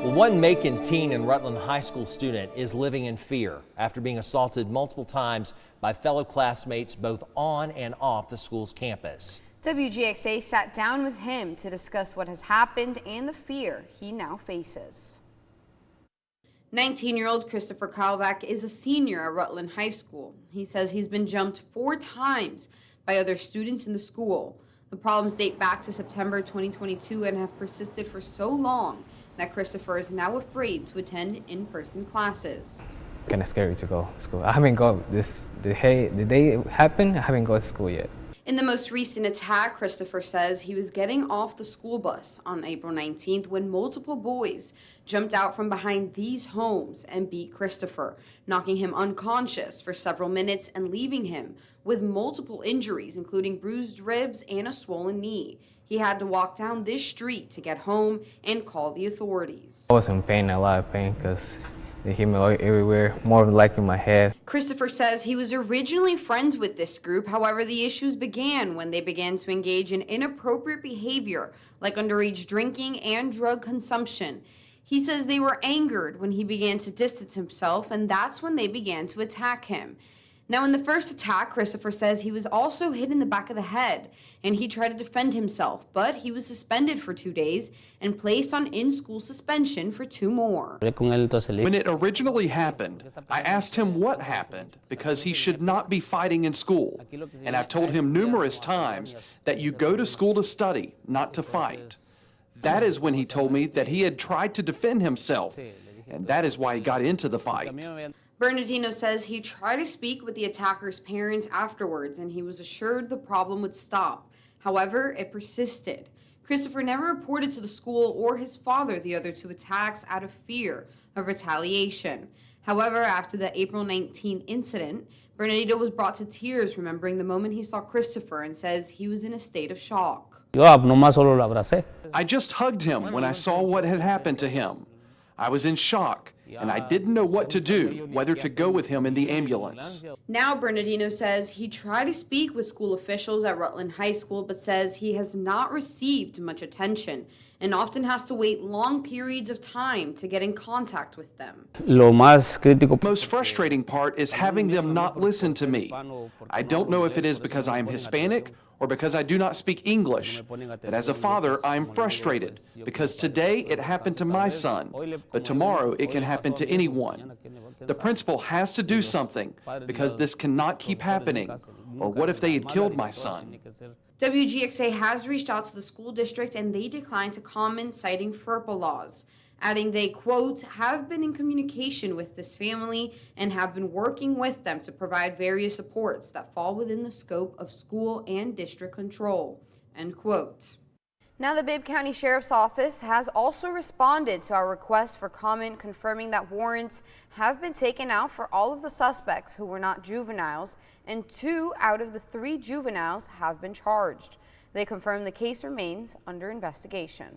One Macon teen and Rutland High School student is living in fear after being assaulted multiple times by fellow classmates both on and off the school's campus. WGXA sat down with him to discuss what has happened and the fear he now faces. 19-year-old Christopher Kalbach is a senior at Rutland High School. He says he's been jumped 4 times by other students in the school. The problems date back to September 2022 and have persisted for so long that Christopher is now afraid to attend in-person classes. Kind of scary to go to school. I haven't gone the day it happened, I haven't gone to school yet. In the most recent attack, Christopher says he was getting off the school bus on April 19th when multiple boys jumped out from behind these homes and beat Christopher, knocking him unconscious for several minutes and leaving him with multiple injuries, including bruised ribs and a swollen knee. He had to walk down this street to get home and call the authorities. I was in pain, a lot of pain, because they hit me everywhere, more like in my head. Christopher says he was originally friends with this group. However, the issues began when they began to engage in inappropriate behavior like underage drinking and drug consumption. He says they were angered when he began to distance himself, and that's when they began to attack him. Now, in the first attack, Christopher says he was also hit in the back of the head, and he tried to defend himself, but he was suspended for 2 days and placed on in-school suspension for 2 more. When it originally happened, I asked him what happened because he should not be fighting in school. And I've told him numerous times that you go to school to study, not to fight. That is when he told me that he had tried to defend himself, and that is why he got into the fight. Bernardino says he tried to speak with the attacker's parents afterwards, and he was assured the problem would stop. However, it persisted. Christopher never reported to the school or his father the other 2 attacks out of fear of retaliation. However, after the April 19th incident, Bernardino was brought to tears remembering the moment he saw Christopher and says he was in a state of shock. I just hugged him when I saw what had happened to him. I was in shock, and I didn't know what to do, whether to go with him in the ambulance. Now, Bernardino says he tried to speak with school officials at Rutland High School, but says he has not received much attention and often has to wait long periods of time to get in contact with them. Most frustrating part is having them not listen to me. I don't know if it is because I am Hispanic or because I do not speak English. But as a father, I am frustrated because today it happened to my son, but tomorrow it can happen to anyone. The principal has to do something because this cannot keep happening. Or what if they had killed my son? WGXA has reached out to the school district and they declined to comment, citing FERPA laws, adding they, quote, have been in communication with this family and have been working with them to provide various supports that fall within the scope of school and district control, end quote. Now, the Bibb County Sheriff's Office has also responded to our request for comment, confirming that warrants have been taken out for all of the suspects who were not juveniles, and 2 out of the 3 juveniles have been charged. They confirm the case remains under investigation.